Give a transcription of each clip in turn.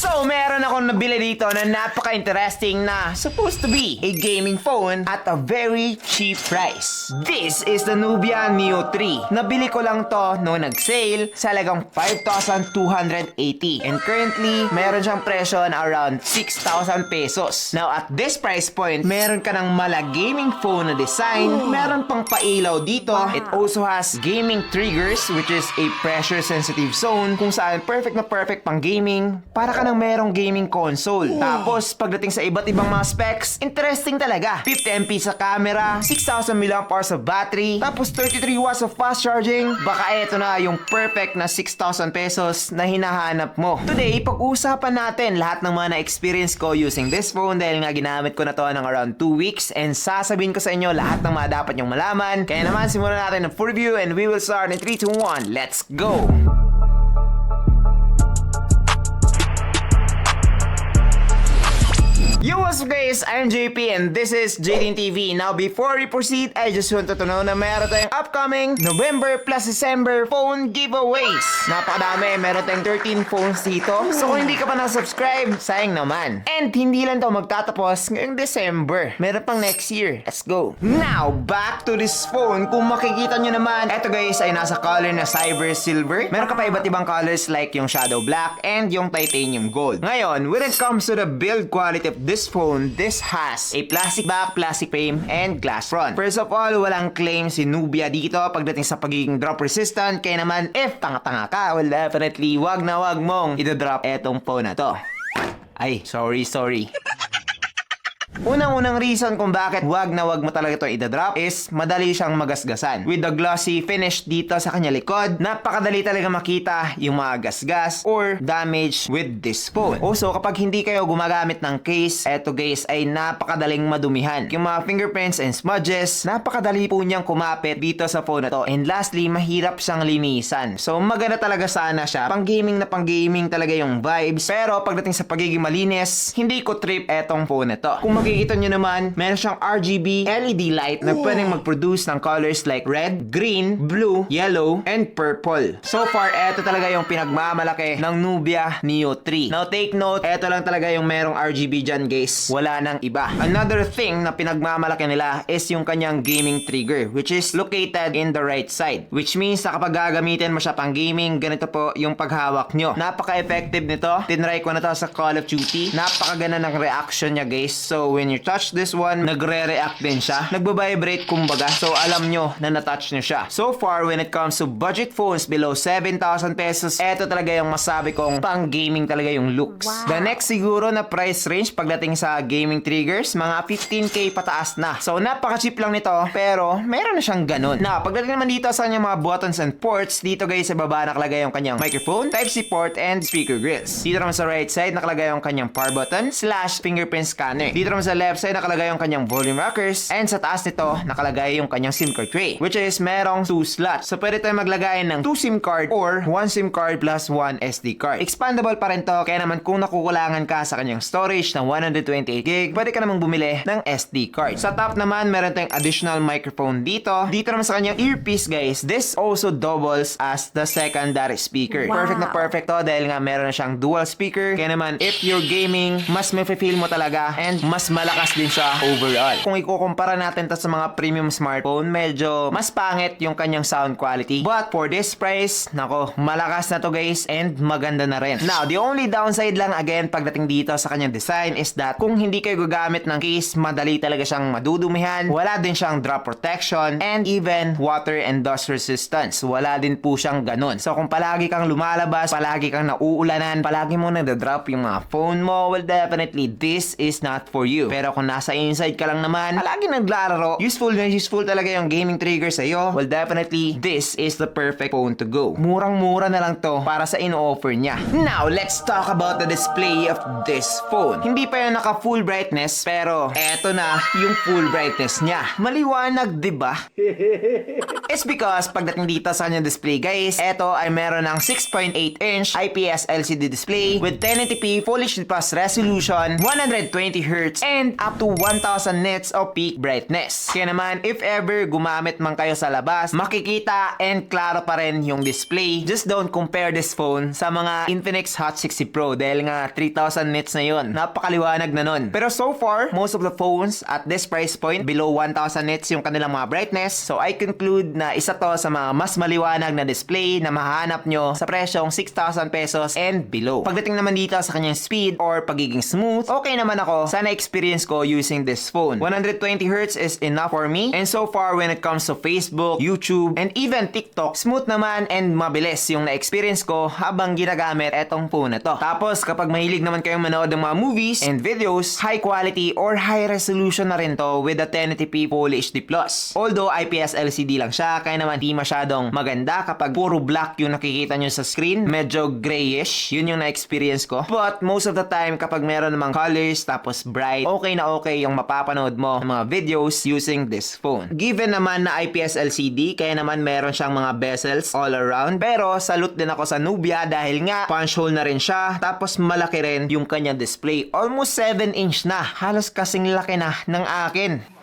So, meron akong nabili dito na napaka-interesting na supposed to be a gaming phone at a very cheap price. This is the Nubia Neo 3. Nabili ko lang to noong nag-sale sa halagang 5,280. And currently, meron siyang presyo na around 6,000 pesos. Now, at this price point, meron ka ng mala gaming phone na design. Meron pang pailaw dito. It also has gaming triggers, which is a pressure-sensitive zone kung saan perfect na perfect pang gaming. Para ka ng merong gaming console. Tapos, pagdating sa iba't ibang mga specs, interesting talaga. 50MP sa camera, 6,000 mAh sa battery, tapos 33 watts of fast charging. Baka eto na yung perfect na 6,000 pesos na hinahanap mo. Today, pag-uusapan natin lahat ng mga na-experience ko using this phone dahil nga ginamit ko na to ng around 2 weeks and sasabihin ko sa inyo lahat ng mga dapat nyong malaman. Kaya naman, simulan natin ang full review and we will start in 3, 2, 1. Let's go! Yo, what's up guys? I'm JP and this is JDin TV. Now, before we proceed, I just want to know na meron tayong upcoming November plus December phone giveaways. Napakadami, meron tayong 13 phones dito. So, kung hindi ka pa na-subscribe, sayang naman. And hindi lang to magtatapos ngayong December. Meron pang next year. Let's go. Now, back to this phone. Kung makikita nyo naman, eto guys ay nasa color na Cyber Silver. Meron ka pa iba't ibang colors like yung Shadow Black and yung Titanium Gold. Ngayon, when it comes to the build quality of this phone, this has a plastic back, plastic frame, and glass front. First of all, walang claim si Nubia dito pagdating sa pagiging drop resistant. Kaya naman, if tanga-tanga ka, well definitely, wag na wag mong idodrop etong phone na to. Ay, sorry. Unang-unang reason kung bakit wag na wag mo talaga ito idadrop is madali siyang magasgasan. With the glossy finish dito sa kanya likod, napakadali talaga makita yung mga gasgas or damage with this phone. Also, kapag hindi kayo gumagamit ng case, eto guys ay napakadaling madumihan. Yung mga fingerprints and smudges, napakadali po niyang kumapit dito sa phone na to. And lastly, mahirap siyang linisan. So, maganda talaga sana siya. Pang gaming talaga yung vibes. Pero pagdating sa pagiging malinis, hindi ko trip etong phone na to. Kung makikita nyo naman, meron siyang RGB LED light na pwedeng mag-produce ng colors like red, green, blue, yellow, and purple. So far, eto talaga yung pinagmamalaki ng Nubia Neo 3. Now take note, eto lang talaga yung merong RGB dyan guys. Wala nang iba. Another thing na pinagmamalaki nila is yung kanyang gaming trigger, which is located in the right side. Which means na kapag gagamitin mo siya pang gaming, ganito po yung paghawak nyo. Napaka-effective nito. Tinry ko na to sa Call of Duty. Napakaganda ng reaction niya guys. So when you touch this one, nagre-react din siya. Nagbabibrate kumbaga. So alam nyo na na-touch nyo siya. So far, when it comes to budget phones below 7,000 pesos, eto talaga yung masabi kong pang gaming talaga yung looks. Wow. The next siguro na price range pagdating sa gaming triggers, mga 15k pataas na. So napaka-cheap lang nito, pero meron na siyang ganun. Now, pagdating naman dito sa kanyang mga buttons and ports, dito guys sa baba nakalagay yung kanyang microphone, Type-C port, and speaker grills. Dito naman sa right side nakalagay yung kanyang power button / fingerprint scanner. Dito naman sa left side nakalagay yung kanyang volume rockers, and sa taas nito nakalagay yung kanyang SIM card tray, which is merong 2 slots. So pwede tayong maglagay ng 2 SIM card or 1 SIM card plus 1 SD card. Expandable pa rin to, kaya naman kung nakukulangan ka sa kanyang storage ng 128GB, pwede ka namang bumili ng SD card. Sa top naman meron tayong additional microphone dito. Dito naman sa kanyang earpiece guys, this also doubles as the secondary speaker. Wow. Perfect na perfect to dahil nga meron na siyang dual speaker. Kaya naman if you're gaming, mas mafe-feel mo talaga and mas malakas din siya overall. Kung ikukumpara natin to sa mga premium smartphone, medyo mas pangit yung kanyang sound quality. But for this price, nako, malakas na to guys and maganda na rin. Now, the only downside lang again pagdating dito sa kanyang design is that kung hindi kayo gagamit ng case, madali talaga siyang madudumihan. Wala din siyang drop protection and even water and dust resistance. Wala din po siyang ganun. So kung palagi kang lumalabas, palagi kang nauulanan, palagi mo nagda-drop yung mga phone mo, well definitely this is not for you. Pero kung nasa inside ka lang naman, palagi naglalaro, useful talaga yung gaming trigger sa'yo, well definitely this is the perfect phone to go. Murang-mura na lang to para sa ino-offer niya. Now, let's talk about the display of this phone. Hindi pa yun naka full brightness, pero eto na yung full brightness niya. Maliwanag, diba? It's because pagdating dito sa kanyang display guys, eto ay meron ng 6.8 inch IPS LCD display with 1080p Full HD Plus resolution, 120Hz, and up to 1000 nits of peak brightness. Kaya naman, if ever gumamit man kayo sa labas, makikita and klaro pa rin yung display. Just don't compare this phone sa mga Infinix Hot 60 Pro dahil nga 3000 nits na yun. Napakaliwanag na nun. Pero so far, most of the phones at this price point, below 1000 nits yung kanilang mga brightness. So I conclude na isa to sa mga mas maliwanag na display na mahanap nyo sa presyong 6,000 pesos and below. Pagdating naman dito sa kanyang speed or pagiging smooth, okay naman ako sa na-experience ko using this phone. 120Hz is enough for me, and so far when it comes to Facebook, YouTube, and even TikTok, smooth naman and mabilis yung na-experience ko habang ginagamit etong phone na to. Tapos kapag mahilig naman kayong manood ng mga movies and videos, high quality or high resolution na rin to with a 1080p Full HD Plus. Although IPS LCD lang siya, kaya naman di masyadong maganda kapag puro black yung nakikita nyo sa screen. Medyo grayish, yun yung na-experience ko. But most of the time, kapag meron namang colors tapos bright, okay na okay yung mapapanood mo ng mga videos using this phone. Given naman na IPS LCD, kaya naman meron siyang mga bezels all around. Pero salute din ako sa Nubia dahil nga punch hole na rin siya, tapos malaki rin yung kanyang display. Almost 7 inch na. Halos kasing laki na ng akin.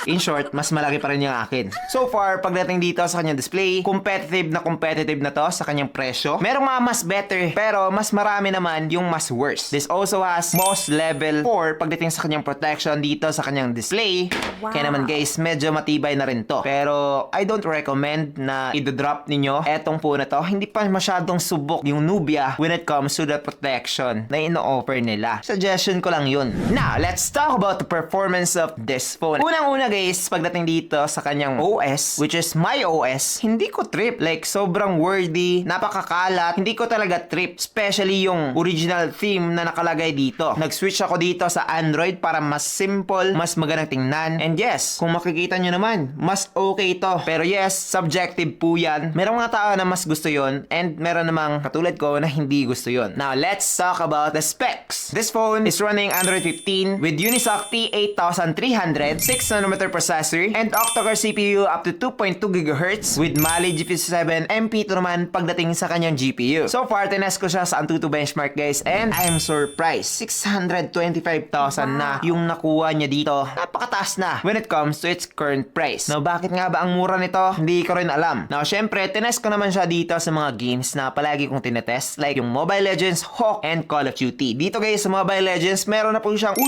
In short, mas malaki pa rin yung akin. So far, pagdating dito sa kanyang display, competitive na to sa kanyang presyo. Merong mga mas better, pero mas marami naman yung mas worse. This also has MOS level 4 pagdating sa kanyang protection dito sa kanyang display. Wow. Kaya naman guys, medyo matibay na rin to. Pero I don't recommend na i-drop ninyo etong phone na to. Hindi pa masyadong subok yung Nubia when it comes to the protection na ino-offer nila. Suggestion ko lang yun. Now, let's talk about the performance of this phone. Unang-una guys, pagdating dito sa kanyang OS, which is my OS, hindi ko trip. Like, sobrang wordy, napakakalat, hindi ko talaga trip. Especially yung original theme na nakalagay dito. Nag-switch ako dito sa Android para mas simple, mas magandang tingnan. And yes, kung makikita nyo naman, mas okay to. Pero yes, subjective po yan. Merong mga tao na mas gusto yon, and meron namang katulad ko na hindi gusto yon. Now, let's talk about the specs. This phone is running Android 15 with Unisoc T8300, 6nm processor, and octa-core CPU up to 2.2 GHz with Mali GP7 MP2 naman pagdating sa kanyang GPU. So far, tinest ko siya sa Antutu benchmark guys, and I'm surprised. 625,000 na yung nakuha niya dito. Napakataas na when it comes to its current price. Now, bakit nga ba ang mura nito? Hindi ko rin alam. Now, syempre, tinest ko naman siya dito sa mga games na palagi kong tinetest, like yung Mobile Legends, Hawk, and Call of Duty. Dito guys, sa Mobile Legends, meron na po siyang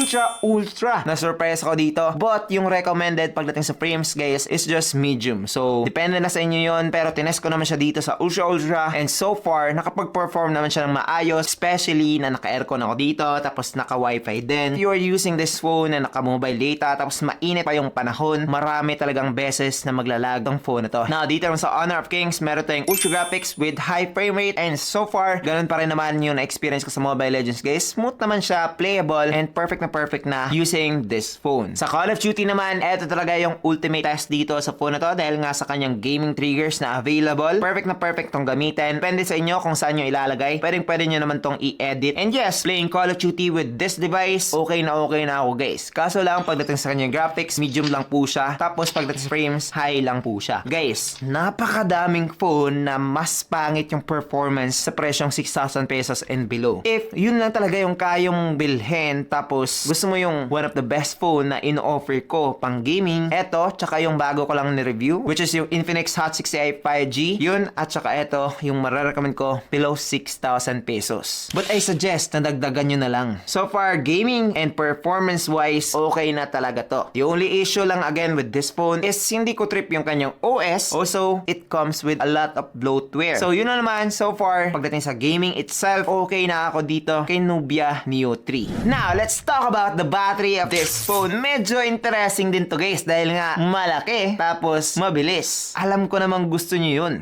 ultra na surprise ako dito. But yung recommended pagdating sa frames guys is just medium. So, depende na sa inyo yon, pero tinest ko naman siya dito sa ultra, and so far, nakapag-perform naman siya ng maayos, especially na naka-aircon ako dito, tapos naka-wifi din. If you are using this phone na naka-mobile data, tapos mainit pa yung panahon, marami talagang beses na maglalag ang phone na to. Now, dito naman sa Honor of Kings, meron tayong ultra graphics with high frame rate, and so far, ganun pa rin naman yung experience ko sa Mobile Legends guys. Smooth naman siya, playable, and perfect na using this phone. Sa Call of Duty naman, eto talaga yung ultimate test dito sa phone na to dahil nga sa kanyang gaming triggers na available. Perfect tong gamitin. Depende sa inyo kung saan nyo ilalagay. Pwede nyo naman tong i-edit. And yes, playing Call of Duty with this device, okay na ako guys. Kaso lang, pagdating sa kanyang graphics, medium lang po siya. Tapos pagdating sa frames, high lang po siya. Guys, napakadaming phone na mas pangit yung performance sa presyong 6,000 pesos and below. If yun lang talaga yung kayong bilhin, tapos gusto mo yung one of the best phone na in-offer ko pang gaming, eto, tsaka yung bago ko lang ni-review, which is yung Infinix Hot 60i 5G, yun, at tsaka eto, yung mararecommend ko, below 6,000 pesos. But I suggest na dagdagan nyo na lang. So far, gaming and performance-wise, okay na talaga to. The only issue lang again with this phone is hindi ko trip yung kanyang OS. Also, it comes with a lot of bloatware. So, yun na naman, so far, pagdating sa gaming itself, okay na ako dito kay Nubia Neo 3. Now, let's talk about the battery of this phone. Medyo interesting din to guys, dahil nga malaki, tapos mabilis. Alam ko namang gusto nyo yun.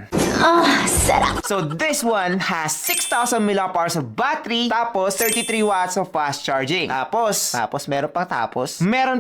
Sarap. So this one has 6,000 mAh of battery, tapos 33 watts of fast charging. Tapos meron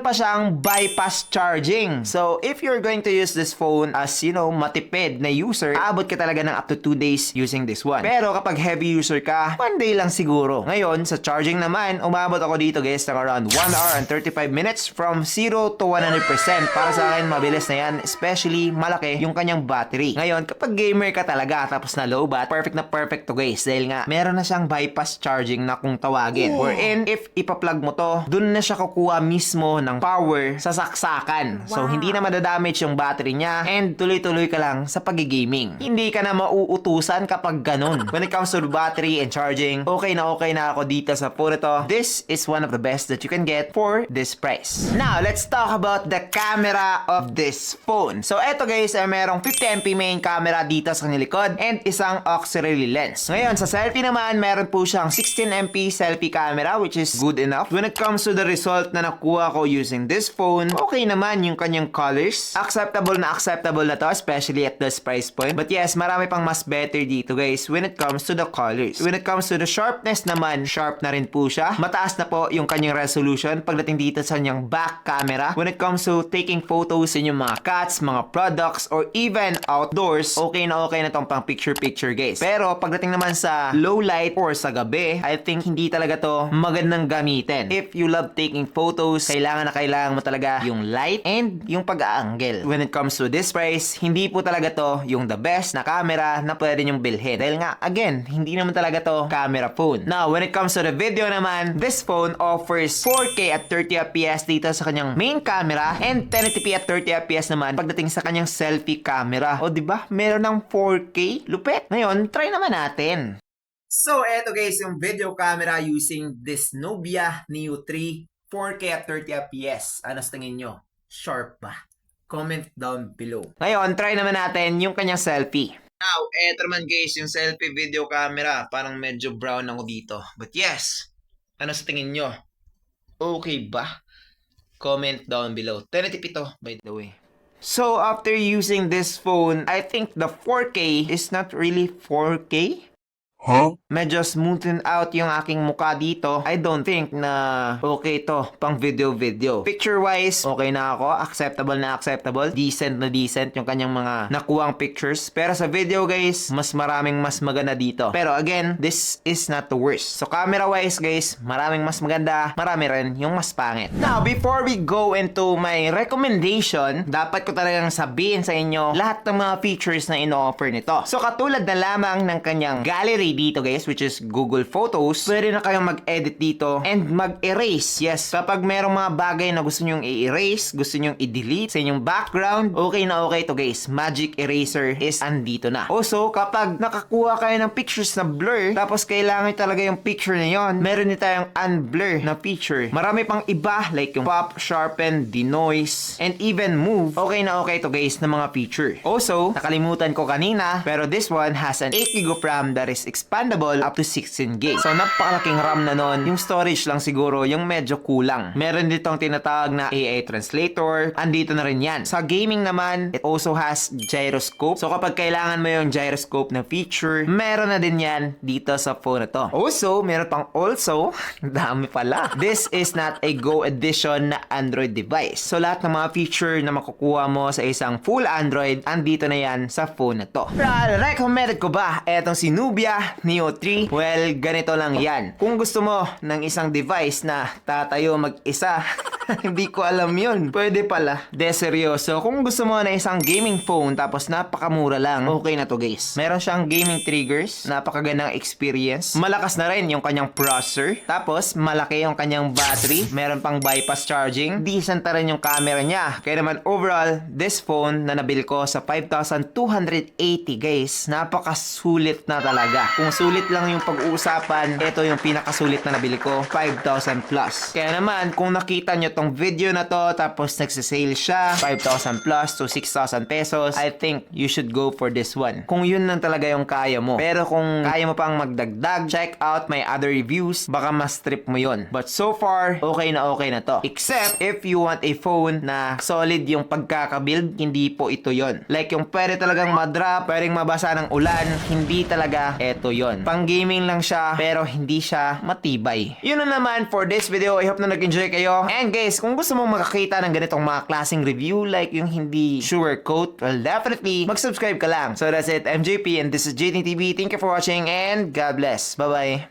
pa siyang bypass charging. So if you're going to use this phone as, you know, matipid na user, aabot ka talaga ng up to 2 days using this one. Pero kapag heavy user ka, 1 day lang siguro. Ngayon, sa charging naman, umabot ako dito guys ng around 1 hour and 35 minutes from 0 to 100% 100%. Para sa akin, mabilis na yan. Especially, malaki yung kanyang battery. Ngayon, kapag gamer ka talaga, tapos na low bat, perfect to guys. Dahil nga, meron na siyang bypass charging na kung tawagin. Wherein, if ipa-plug mo to, dun na siya kukuha mismo ng power sa saksakan. So, hindi na madadamage yung battery niya and tuloy-tuloy ka lang sa pag-gaming. Hindi ka na mauutusan kapag ganun. When it comes to the battery and charging, okay na ako dito sa phone ito. This is one of the best that you can get for this price. Now, let's talk about the camera of this phone. So, eto guys, ay merong 50MP main camera dito sa kanyang likod and isang auxiliary lens. Ngayon, sa selfie naman, meron po siyang 16MP selfie camera which is good enough. When it comes to the result na nakuha ko using this phone, okay naman yung kanyang colors. Acceptable na to, especially at this price point. But yes, marami pang mas better dito guys when it comes to the colors. When it comes to the sharpness naman, sharp na rin po siya. Mataas na po yung kanyang resolution pagdating dito sa kanyang back camera. When it comes to taking photos sa inyong mga cats, mga products, or even outdoors, okay na tong pang picture-picture guys. Pero pagdating naman sa low light or sa gabi, I think hindi talaga to magandang gamitin. If you love taking photos, kailangan mo talaga yung light and yung pag-aangle. When it comes to this price, hindi po talaga to yung the best na camera na pwede nyong bilhin. Dahil nga, again, hindi naman talaga to camera phone. Now, when it comes to the video naman, this phone offers 4K at 30fps dito sa kanyang main camera and 1080p at 30fps naman pagdating sa kanyang selfie camera. O diba? Meron ng 4K? Lupet! Ngayon, try naman natin. So, eto guys, yung video camera using this Nubia Neo 3 4K at 30fps. Ano sa tingin nyo? Sharp ba? Comment down below. Ngayon, try naman natin yung kanyang selfie. Now, eto naman guys, yung selfie video camera. Parang medyo brown ako dito. But yes, ano sa tingin nyo? Okay ba? Comment down below. 1080p to, by the way. So, after using this phone, I think the 4K is not really 4K. Huh? Medyo smoothen out yung aking mukha dito. I don't think na okay to pang video. Picture-wise, okay na ako. Acceptable. Decent yung kanyang mga nakuhang pictures. Pero sa video guys, mas maganda dito. Pero again, this is not the worst. So camera-wise guys, maraming mas maganda. Marami rin yung mas pangit. Now, before we go into my recommendation, dapat ko talagang sabihin sa inyo lahat ng mga features na ino-offer nito. So katulad na lamang ng kanyang gallery dito guys, which is Google Photos, pwede na kayong mag-edit dito and mag-erase. Yes, kapag merong mga bagay na gusto nyong i-erase, gusto nyong i-delete sa inyong background, okay to guys. Magic Eraser is andito na. Also, kapag nakakuha kayo ng pictures na blur, tapos kailangan talaga yung picture na yon, meron din tayong unblur na feature. Marami pang iba like yung pop, sharpen, denoise, and even move. Okay to guys na mga feature. Also, nakalimutan ko kanina, pero this one has an 8GB of RAM that is expandable up to 16GB. So, napakalaking RAM na nun. Yung storage lang siguro yung medyo kulang. Meron ditong tinatawag na AI translator. Andito na rin yan. Sa gaming naman, it also has gyroscope. So, kapag kailangan mo yung gyroscope na feature, meron na din yan dito sa phone na to. Also, meron pang dami pala. This is not a Go edition na Android device. So, lahat ng mga feature na makukuha mo sa isang full Android, andito na yan sa phone na to. Recommended ko ba etong si Nubia Neo 3? Well, ganito lang yan. Kung gusto mo ng isang device na tatayo mag-isa, hindi ko alam yun. Pwede pala. De seryoso, kung gusto mo na isang gaming phone tapos napakamura lang, okay na to guys. Meron siyang gaming triggers, napakagandang experience. Malakas na rin yung kanyang processor. Tapos, malaki yung kanyang battery. Meron pang bypass charging. Decent na rin yung camera niya. Kaya naman overall, this phone na nabili ko sa 5,280 guys, napakasulit na talaga. Kung sulit lang yung pag-uusapan, ito yung pinakasulit na nabili ko, 5,000 plus. Kaya naman, kung nakita nyo tong video na to, tapos nagsisale siya, 5,000 plus to 6,000 pesos, I think you should go for this one. Kung yun lang talaga yung kaya mo. Pero kung kaya mo pang magdagdag, check out my other reviews, baka mas trip mo yun. But so far, okay na to. Except, if you want a phone na solid yung pagkakabuild, hindi po ito yon. Like yung pwede talagang madrop, pwedeng mabasa ng ulan, hindi talaga eto yon. Pang gaming lang siya, pero hindi siya matibay. Yun na naman for this video. I hope na nag-enjoy kayo. And guys, kung gusto mong makakita ng ganitong mga klaseng review, like yung hindi sugarcoat, well, definitely mag-subscribe ka lang. So that's it, MJP, and this is JTTV. Thank you for watching, and God bless. Bye-bye.